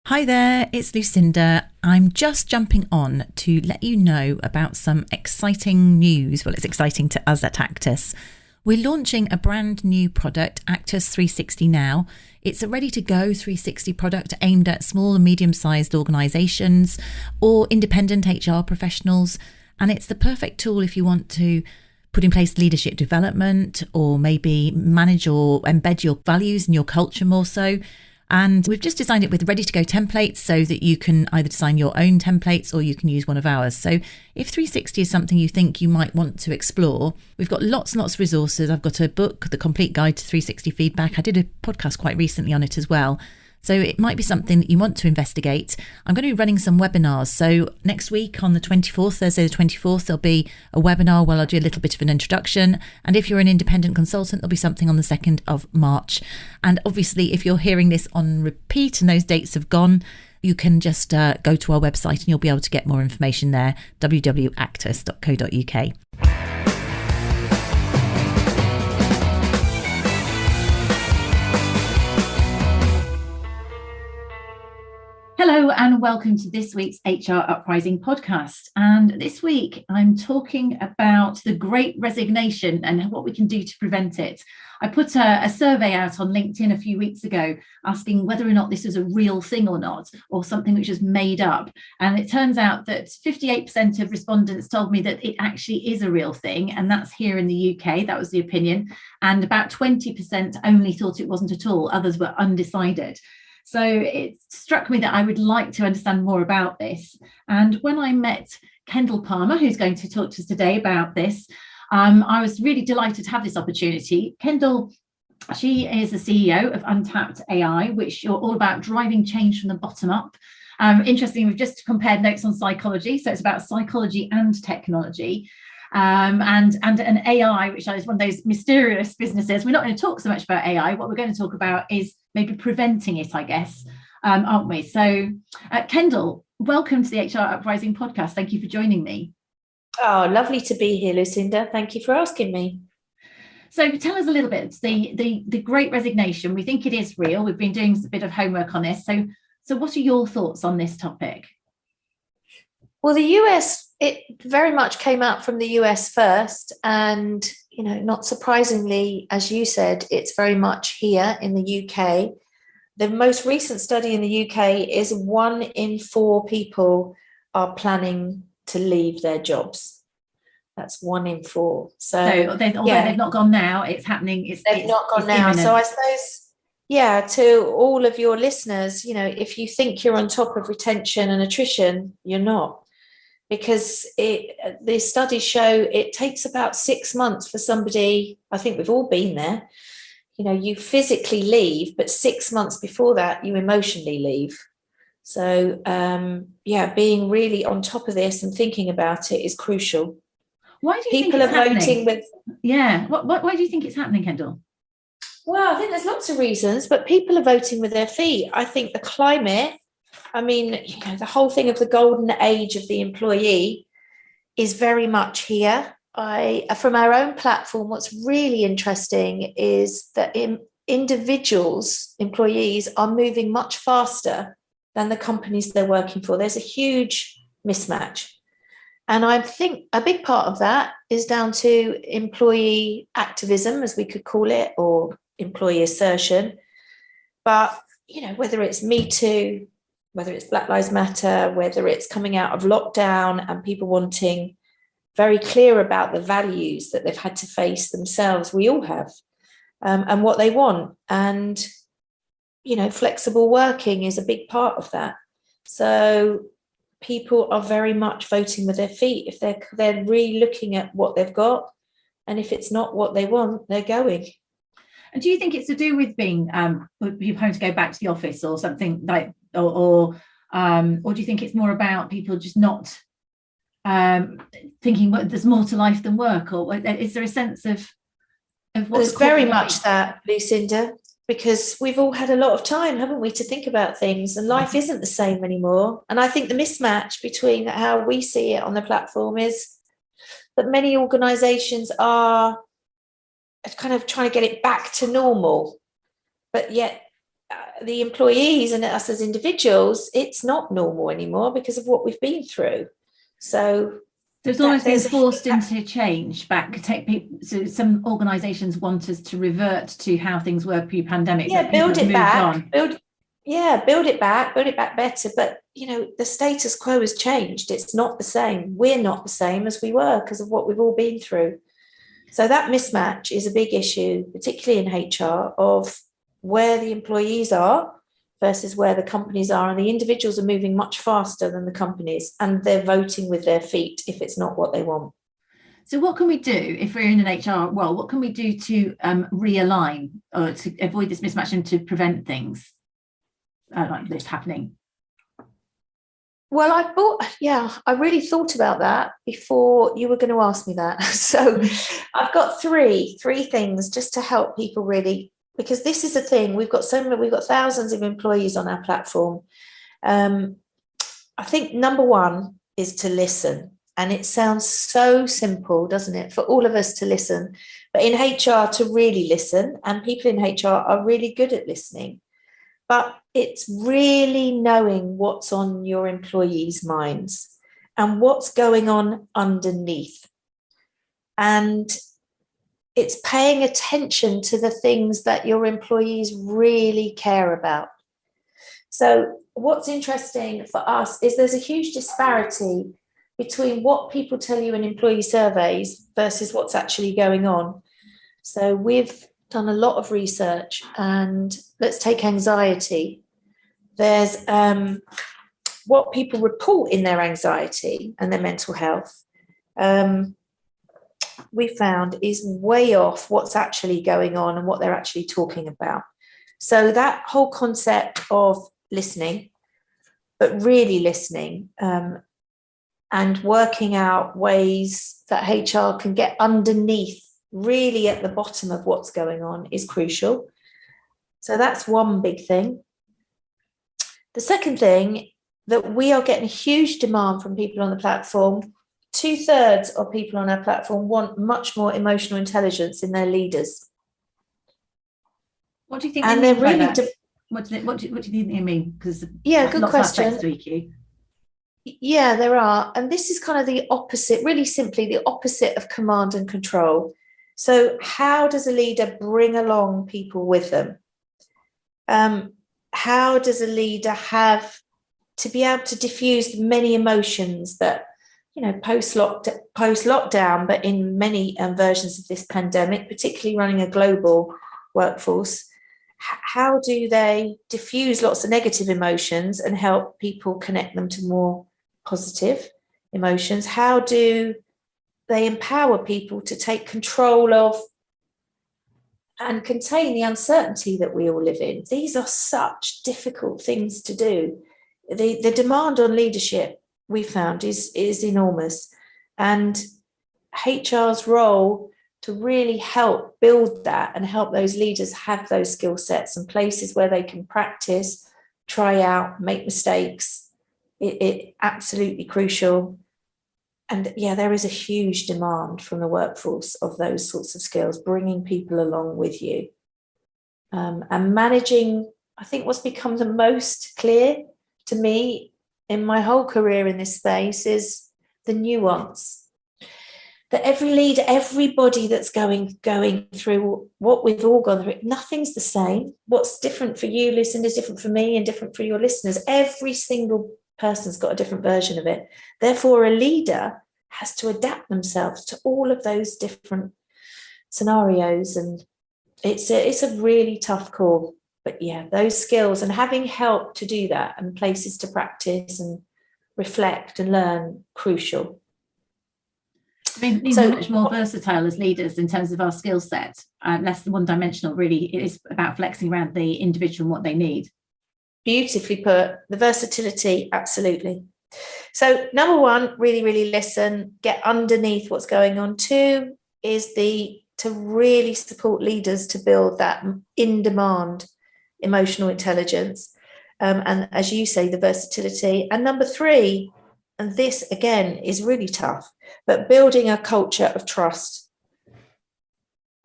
Hi there, it's Lucinda. I'm just jumping on to let you know about some exciting news. Well, it's exciting to us at Actus. We're launching a brand new product, Actus 360 now. It's a ready-to-go 360 product aimed at small and medium-sized organisations or independent HR professionals. And it's the perfect tool if you want to put in place leadership development or maybe manage or embed your values and your culture more so. And we've just designed it with ready-to-go templates so that you can either design your own templates or you can use one of ours. So if 360 is something you think you might want to explore, we've got lots and lots of resources. I've got a book, The Complete Guide to 360 Feedback. I did a podcast quite recently on it as well. So it might be something that you want to investigate. I'm going to be running some webinars. So next week on the 24th, Thursday the 24th, there'll be a webinar where I'll do a little bit of an introduction. And if you're an independent consultant, there'll be something on the 2nd of March. And obviously, if you're hearing this on repeat and those dates have gone, you can just go to our website and you'll be able to get more information there, www.actus.co.uk. Hello and welcome to this week's HR Uprising podcast. And this week I'm talking about the Great Resignation and what we can do to prevent it. I put a survey out on LinkedIn a few weeks ago asking whether or not this was a real thing or not, or something which is made up. And it turns out that 58% of respondents told me that it actually is a real thing. And that's here in the UK. That was the opinion. And about 20% only thought it wasn't at all. Others were undecided. So it struck me that I would like to understand more about this. And when I met Kendal Parmar, who's going to talk to us today about this, I was really delighted to have this opportunity. Kendal, she is the CEO of Untapped AI, which are all about driving change from the bottom up. Interestingly, we've just compared notes on psychology. So it's about psychology and technology. And an AI, which is one of those mysterious businesses. We're not going to talk so much about AI. What we're going to talk about is maybe preventing it, I guess, aren't we? So, Kendal, welcome to the HR Uprising podcast. Thank you for joining me. Oh, lovely to be here, Lucinda. Thank you for asking me. So tell us a little bit, the Great Resignation. We think it is real. We've been doing a bit of homework on this. So what are your thoughts on this topic? Well, the US, it very much came out from the US first. And, not surprisingly, as you said, it's very much here in the UK. The most recent study in the UK is 1 in 4 people are planning to leave their jobs. That's 1 in 4. So they've not gone now, it's happening. They've not gone now. Imminent. So I suppose, to all of your listeners, if you think you're on top of retention and attrition, you're not. Because the studies show it takes about 6 months for somebody, I think we've all been there, you physically leave, but 6 months before that, you emotionally leave. So, being really on top of this and thinking about it is crucial. Why do you people think it's are voting with? Yeah. Why do you think it's happening, Kendal? Well, I think there's lots of reasons, but people are voting with their feet. I think the climate, the whole thing of the golden age of the employee is very much here. From our own platform, what's really interesting is that individuals, employees, are moving much faster than the companies they're working for. There's a huge mismatch. And I think a big part of that is down to employee activism, as we could call it, or employee assertion. But, whether it's Me Too, whether it's Black Lives Matter, whether it's coming out of lockdown and people wanting very clear about the values that they've had to face themselves, we all have, and what they want. And, flexible working is a big part of that. So people are very much voting with their feet. If they're really looking at what they've got, and if it's not what they want, they're going. And do you think it's to do with being you're having to go back to the office or something like, or do you think it's more about people just not thinking there's more to life than work? Or is there a sense of what's There's very much that, Lucinda, because we've all had a lot of time, haven't we, to think about things, and life isn't the same anymore. And I think the mismatch between how we see it on the platform is that many organisations are kind of trying to get it back to normal, but yet the employees and us as individuals, it's not normal anymore because of what we've been through. So it's almost been forced into change back. So some organisations want us to revert to how things were pre-pandemic. Yeah, build it back. Build it back better. But the status quo has changed. It's not the same. We're not the same as we were because of what we've all been through. So that mismatch is a big issue, particularly in HR, of where the employees are versus where the companies are. And the individuals are moving much faster than the companies, and they're voting with their feet if it's not what they want. So what can we do if we're in an HR role? What can we do to realign or to avoid this mismatch and to prevent things like this happening? Well, I really thought about that before you were going to ask me that. So I've got three things just to help people really, because this is a thing. We've got thousands of employees on our platform. I think number one is to listen. And it sounds so simple, doesn't it, for all of us to listen, but in HR to really listen, and people in HR are really good at listening. But it's really knowing what's on your employees' minds and what's going on underneath. And it's paying attention to the things that your employees really care about. So what's interesting for us is there's a huge disparity between what people tell you in employee surveys versus what's actually going on. So we've done a lot of research, and let's take anxiety. There's what people report in their anxiety and their mental health, we found is way off what's actually going on and what they're actually talking about. So that whole concept of listening, but really listening, and working out ways that HR can get underneath, really at the bottom of what's going on, is crucial. So that's one big thing. The second thing, that we are getting a huge demand from people on the platform. 2/3 of people on our platform want much more emotional intelligence in their leaders. What do you think they mean by that? What do you think they mean? Because good lots question. Of aspects to EQ. Yeah, there are. And this is kind of the opposite, really simply the opposite of command and control. So how does a leader bring along people with them? How does a leader have to be able to diffuse the many emotions that, post-lockdown, but in many versions of this pandemic, particularly running a global workforce, how do they diffuse lots of negative emotions and help people connect them to more positive emotions? How do they empower people to take control of and contain the uncertainty that we all live in? These are such difficult things to do. The demand on leadership, we found, is enormous. And HR's role to really help build that and help those leaders have those skill sets and places where they can practice, try out, make mistakes, it absolutely crucial. And there is a huge demand from the workforce of those sorts of skills, bringing people along with you. And managing, I think what's become the most clear to me in my whole career in this space is the nuance. That every leader, everybody that's going through what we've all gone through, nothing's the same. What's different for you, Lucinda, is different for me and different for your listeners. Every single person's got a different version of it. Therefore, a leader has to adapt themselves to all of those different scenarios. And it's a really tough call. But those skills and having help to do that and places to practice and reflect and learn, crucial. I mean, so much more versatile as leaders in terms of our skill set, less than one-dimensional. Really, it is about flexing around the individual and what they need. Beautifully put. The versatility, absolutely. So number one, really, really listen, get underneath what's going on. 2 is to really support leaders to build that in-demand emotional intelligence. And as you say, the versatility. And number 3, and this again is really tough, but building a culture of trust.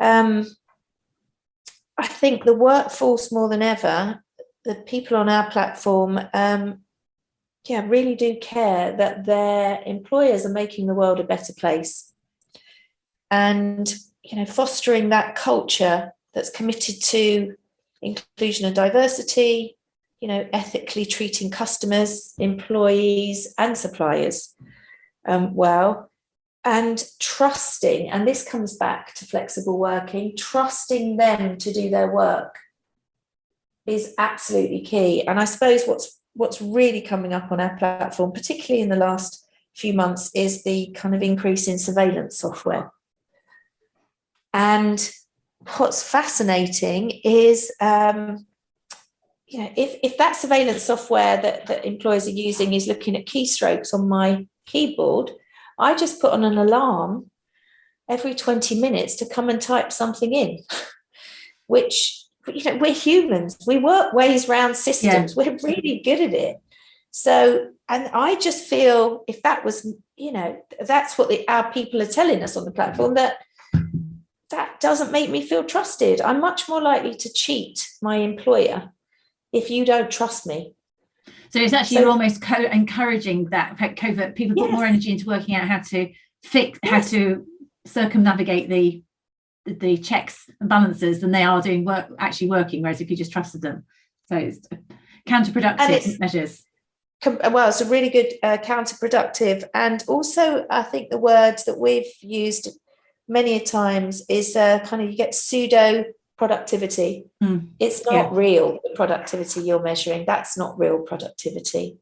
I think the workforce more than ever, the people on our platform, really do care that their employers are making the world a better place. And, fostering that culture that's committed to inclusion and diversity, ethically treating customers, employees and suppliers well, and trusting, and this comes back to flexible working, trusting them to do their work is absolutely key. And I suppose what's really coming up on our platform, particularly in the last few months, is the kind of increase in surveillance software. And what's fascinating is, if that surveillance software that employers are using is looking at keystrokes on my keyboard, I just put on an alarm every 20 minutes to come and type something in, which, we're humans. We work ways around systems. Yeah. We're really good at it. So, and I just feel if that was, that's what our people are telling us on the platform, that doesn't make me feel trusted. I'm much more likely to cheat my employer if you don't trust me. So it's actually you're almost encouraging that covert. People put more energy into working out how to fix, how to circumnavigate the checks and balances than they are doing actually working. Whereas if you just trusted them, so it's counterproductive measures. Well, it's a really good counterproductive, and also I think the words that we've used many a times is kind of you get pseudo productivity. It's not real productivity you're measuring. That's not real productivity.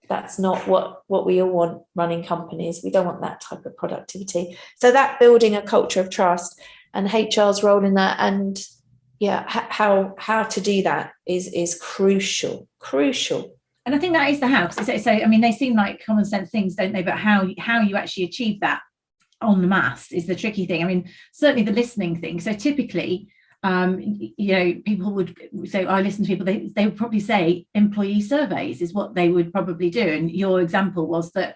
That's not what we all want running companies. We don't want that type of productivity. So that building a culture of trust and HR's role in that, and how to do that is crucial. And I think that is the how. So I mean, they seem like common sense things, don't they? But how you actually achieve that en masse is the tricky thing. I mean, certainly the listening thing. So typically, people would, so I listen to people, they would probably say employee surveys is what they would probably do. And your example was that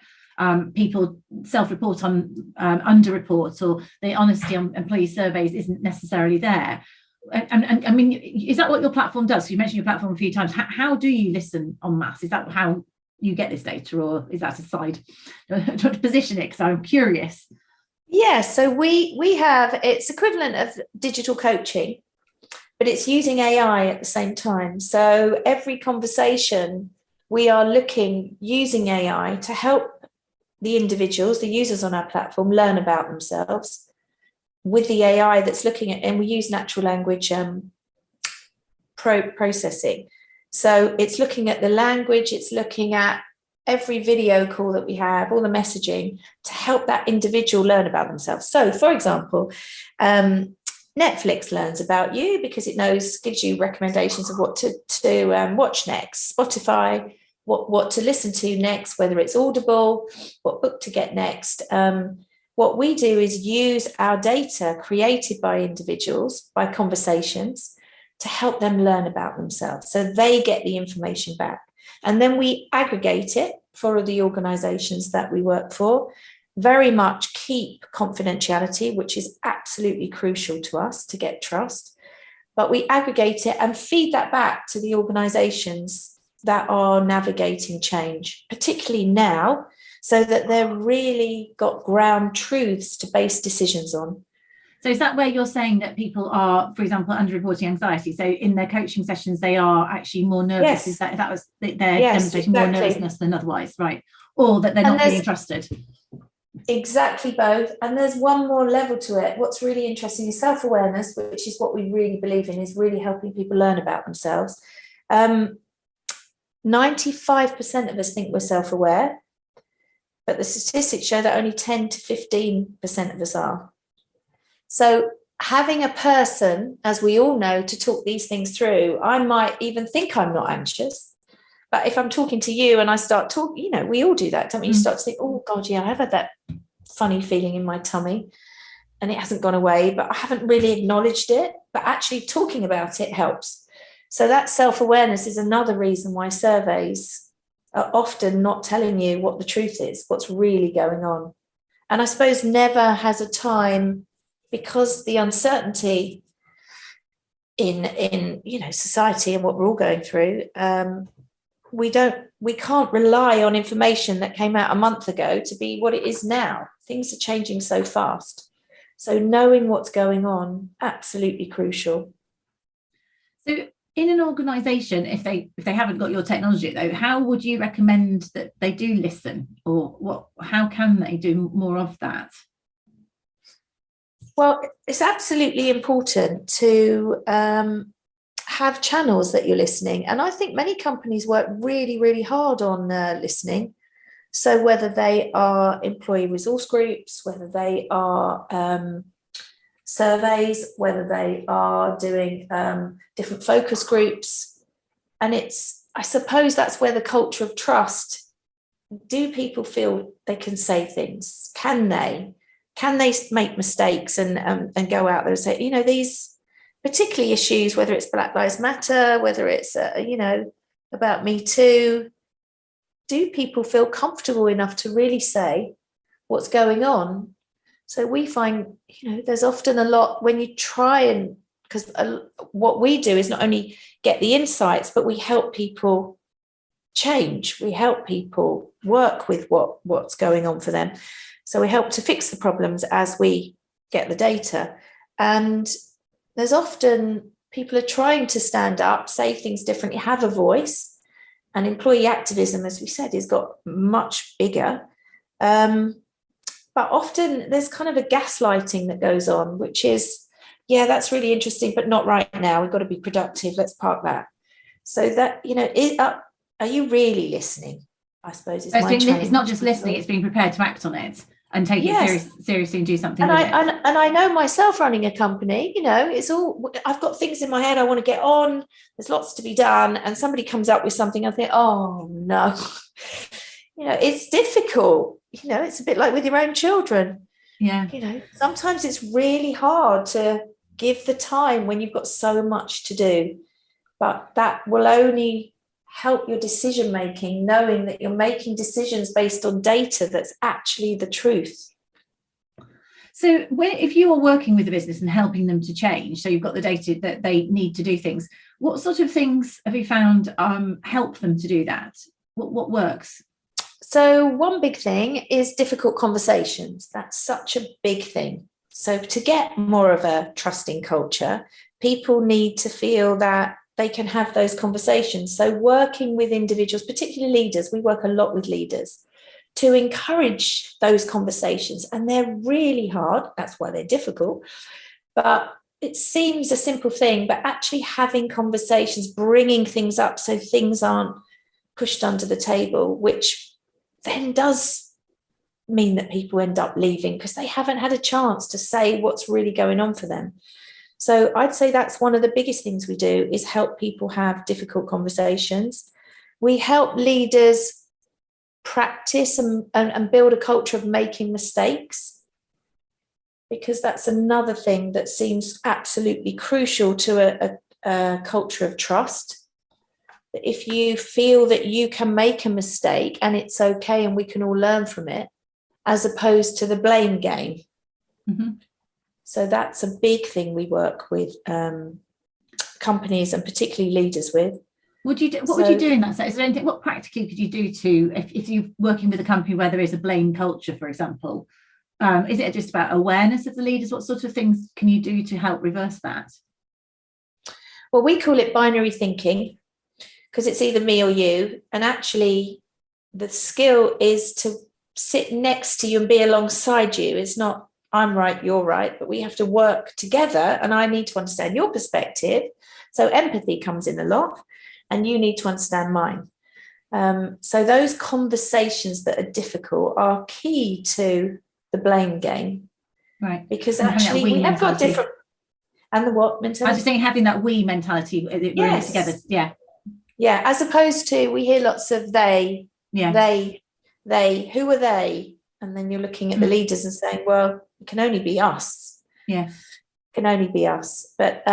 people self-report on under-reports, or the honesty on employee surveys isn't necessarily there. And I mean, is that what your platform does? So you mentioned your platform a few times. How do you listen en masse? Is that how you get this data, or is that a side? To position it, because I'm curious. Yeah, so we have, it's equivalent of digital coaching, but it's using AI at the same time. So every conversation we are using AI to help the individuals, the users on our platform, learn about themselves with the AI that's looking at, and we use natural language processing. So it's looking at the language, it's looking at every video call that we have, all the messaging, to help that individual learn about themselves. So, for example, Netflix learns about you because it gives you recommendations of what to watch next. Spotify, what to listen to next, whether it's Audible, what book to get next. What we do is use our data created by individuals, by conversations, to help them learn about themselves. So they get the information back. And then we aggregate it for the organizations that we work for, very much keep confidentiality, which is absolutely crucial to us to get trust. But we aggregate it and feed that back to the organizations that are navigating change, particularly now, so that they've really got ground truths to base decisions on. So is that where you're saying that people are, for example, underreporting anxiety? So in their coaching sessions, they are actually more nervous? Yes. Is that was they're demonstrating more nervousness than otherwise, right? Or that they're not being trusted? Exactly both. And there's one more level to it. What's really interesting is self-awareness, which is what we really believe in, is really helping people learn about themselves. 95% of us think we're self-aware, but the statistics show that only 10 to 15% of us are. So having a person, as we all know, to talk these things through, I might even think I'm not anxious. But if I'm talking to you and I start talking, we all do that, don't we? You start to think, oh, God, yeah, I've had that funny feeling in my tummy and it hasn't gone away, but I haven't really acknowledged it. But actually talking about it helps. So that self-awareness is another reason why surveys are often not telling you what the truth is, what's really going on. And I suppose never has a time, because the uncertainty in society and what we're all going through. We can't rely on information that came out a month ago to be what it is now. Things are changing so fast. So knowing what's going on, absolutely crucial. So in an organisation, if they haven't got your technology though, how would you recommend that they do listen, or how can they do more of that? Well, it's absolutely important to have channels that you're listening. And I think many companies work really, really hard on listening. So whether they are employee resource groups, whether they are surveys, whether they are doing different focus groups. And I suppose that's where the culture of trust, do people feel they can say things? Can they make mistakes and go out there and say, these particularly issues, whether it's Black Lives Matter, whether it's, about Me Too, do people feel comfortable enough to really say what's going on? So we find, there's often a lot when you try and, because what we do is not only get the insights, but we help people change. We help people work with what's going on for them. So we help to fix the problems as we get the data. And there's often people are trying to stand up, say things differently, have a voice. And employee activism, as we said, has got much bigger. But often there's kind of a gaslighting that goes on, which is, yeah, that's really interesting, but not right now. We've got to be productive. Let's park that. So that, are you really listening? I suppose it's not just listening, it's being prepared to act on it and take it seriously and do something with it. And I know myself running a company, it's all, I've got things in my head I want to get on. There's lots to be done. And somebody comes up with something, I think, oh no, it's difficult. It's a bit like with your own children. Yeah. Sometimes it's really hard to give the time when you've got so much to do, but that will only help your decision making, knowing that you're making decisions based on data that's actually the truth. So if you are working with a business and helping them to change, so you've got the data that they need to do things, what sort of things have you found help them to do that? What works? So one big thing is difficult conversations. That's such a big thing. So to get more of a trusting culture, people need to feel that they can have those conversations. So working with individuals, particularly leaders, we work a lot with leaders, to encourage those conversations. And they're really hard. That's why they're difficult. But it seems a simple thing, but actually having conversations, bringing things up so things aren't pushed under the table, which then does mean that people end up leaving because they haven't had a chance to say what's really going on for them. So I'd say that's one of the biggest things we do, is help people have difficult conversations. We help leaders practice and build a culture of making mistakes, because that's another thing that seems absolutely crucial to a culture of trust. If you feel that you can make a mistake and it's okay and we can all learn from it, as opposed to the blame game. Mm-hmm. So that's a big thing we work with companies and particularly leaders with. What would you do in that sense? Is there anything, what practically could you do to, if you're working with a company where there is a blame culture, for example, is it just about awareness of the leaders? What sort of things can you do to help reverse that? Well, we call it binary thinking, because it's either me or you. And actually, the skill is to sit next to you and be alongside you. It's not I'm right, you're right, but we have to work together, and I need to understand your perspective. So empathy comes in a lot, and you need to understand mine. So those conversations that are difficult are key to the blame game. Right. Because actually we have got different. And the what mentality? I was just saying, having that we mentality, we're in it together. Yeah. Yeah, as opposed to, we hear lots of they, they, who are they? And then you're looking at the leaders and saying, well, it can only be us. Yeah. It can only be us. But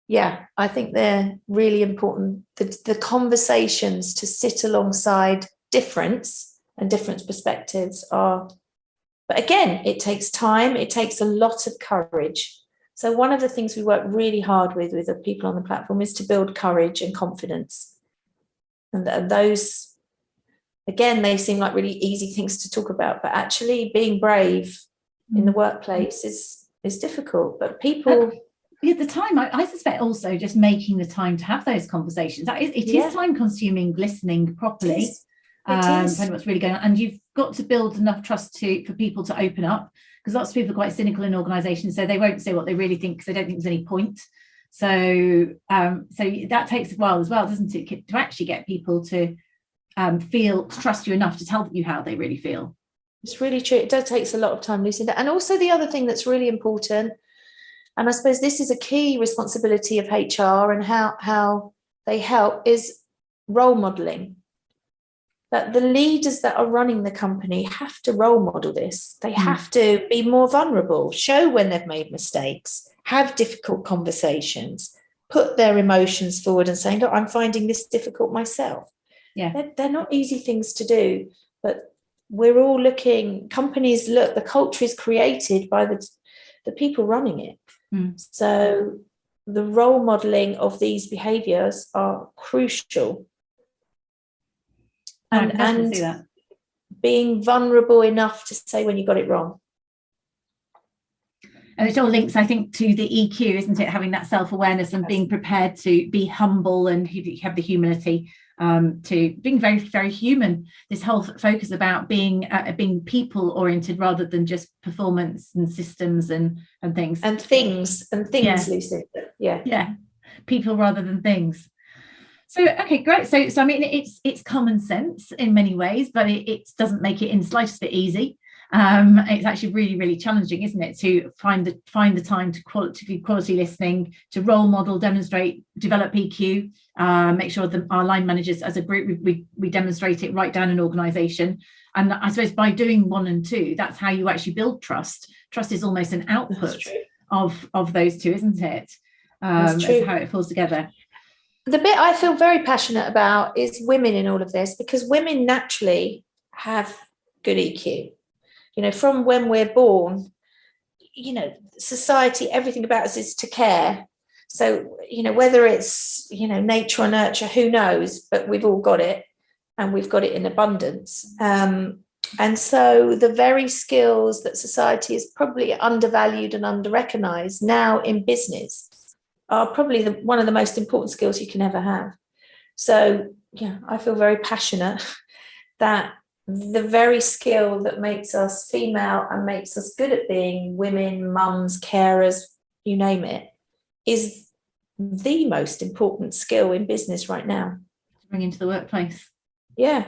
yeah, I think they're really important. The conversations to sit alongside difference and different perspectives are, but again, it takes time. It takes a lot of courage. So one of the things we work really hard with the people on the platform is to build courage and confidence. And those, again, they seem like really easy things to talk about, but actually being brave in the workplace is difficult. But people... At the time, I suspect also just making the time to have those conversations. It is time consuming listening properly. Finding what's really going on. And you've got to build enough trust for people to open up, because lots of people are quite cynical in organisations, so they won't say what they really think because they don't think there's any point. So that takes a while as well, doesn't it, to actually get people to trust you enough to tell you how they really feel. It's really true. It does take a lot of time, Lucinda. And also the other thing that's really important, and I suppose this is a key responsibility of HR and how they help, is role modelling. That the leaders that are running the company have to role model this. They have to be more vulnerable, show when they've made mistakes, have difficult conversations, put their emotions forward and say, look, I'm finding this difficult myself. Yeah, they're not easy things to do, but we're all looking, companies look, the culture is created by the people running it. So the role modeling of these behaviours are crucial. And being vulnerable enough to say when you got it wrong. And it all links, I think, to the EQ, isn't it? Having that self-awareness and being prepared to be humble and have the humility to being very, very human. This whole focus about being people-oriented rather than just performance and systems and things. And things, Lucy. Yeah. People rather than things. So, okay, great. So I mean, it's common sense in many ways, but it doesn't make it in the slightest bit easy. It's actually really, really challenging, isn't it, to find the time to quality listening, to role model, demonstrate, develop EQ, make sure that our line managers as a group, we demonstrate it right down an organisation. And I suppose by doing 1 and 2, that's how you actually build trust. Trust is almost an output of those two, isn't it? That's how it falls together. The bit I feel very passionate about is women in all of this, because women naturally have good EQ. From when we're born, society, everything about us is to care. So, whether it's, nature or nurture, who knows, but we've all got it, and we've got it in abundance. And so the very skills that society is probably undervalued and under-recognised now in business are probably one of the most important skills you can ever have. So, I feel very passionate that the very skill that makes us female and makes us good at being women, mums, carers, you name it, is the most important skill in business right now. To bring into the workplace. Yeah.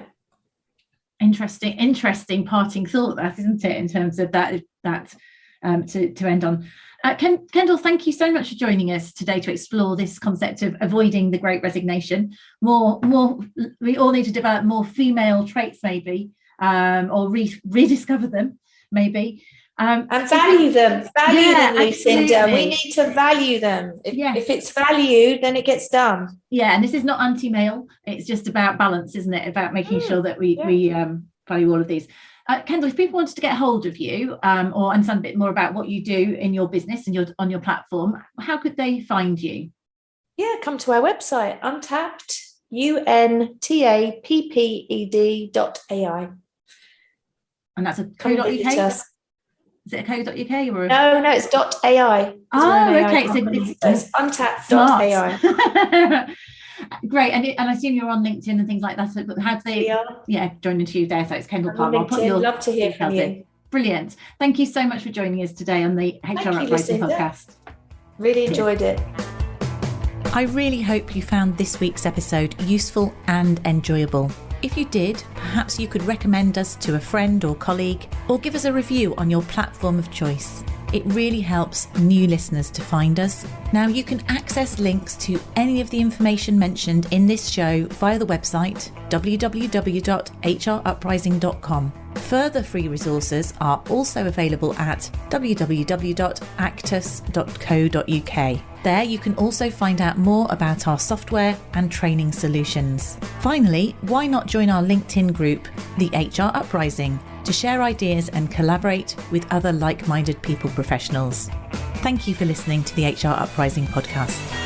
Interesting parting thought, that, isn't it, in terms of that to end on. Kendal, thank you so much for joining us today to explore this concept of avoiding the Great Resignation. We all need to develop more female traits, maybe, or rediscover them, maybe. And value them, Lucinda. We need to value them. If it's valued, then it gets done. Yeah, and this is not anti-male. It's just about balance, isn't it? About making sure that we value all of these. Kendal, if people wanted to get hold of you or understand a bit more about what you do in your business and on your platform, how could they find you? Yeah, come to our website, Untapped, UNTAPPED.ai. And that's a co.uk? Is it a co.uk or? No, it's .ai. Okay, so it's untapped.ai. Great, and I assume you're on LinkedIn and things like that. So how do they? Join into you there? So it's Kendal Parmar. I'll put your love to hear from you. Brilliant. Thank you so much for joining us today on the HR Uprising podcast. Really enjoyed it. I really hope you found this week's episode useful and enjoyable. If you did, perhaps you could recommend us to a friend or colleague, or give us a review on your platform of choice. It really helps new listeners to find us. Now, you can access links to any of the information mentioned in this show via the website www.hruprising.com. Further free resources are also available at www.actus.co.uk. There you can also find out more about our software and training solutions. Finally, why not join our LinkedIn group, the HR Uprising, to share ideas and collaborate with other like-minded people professionals. Thank you for listening to the HR Uprising podcast.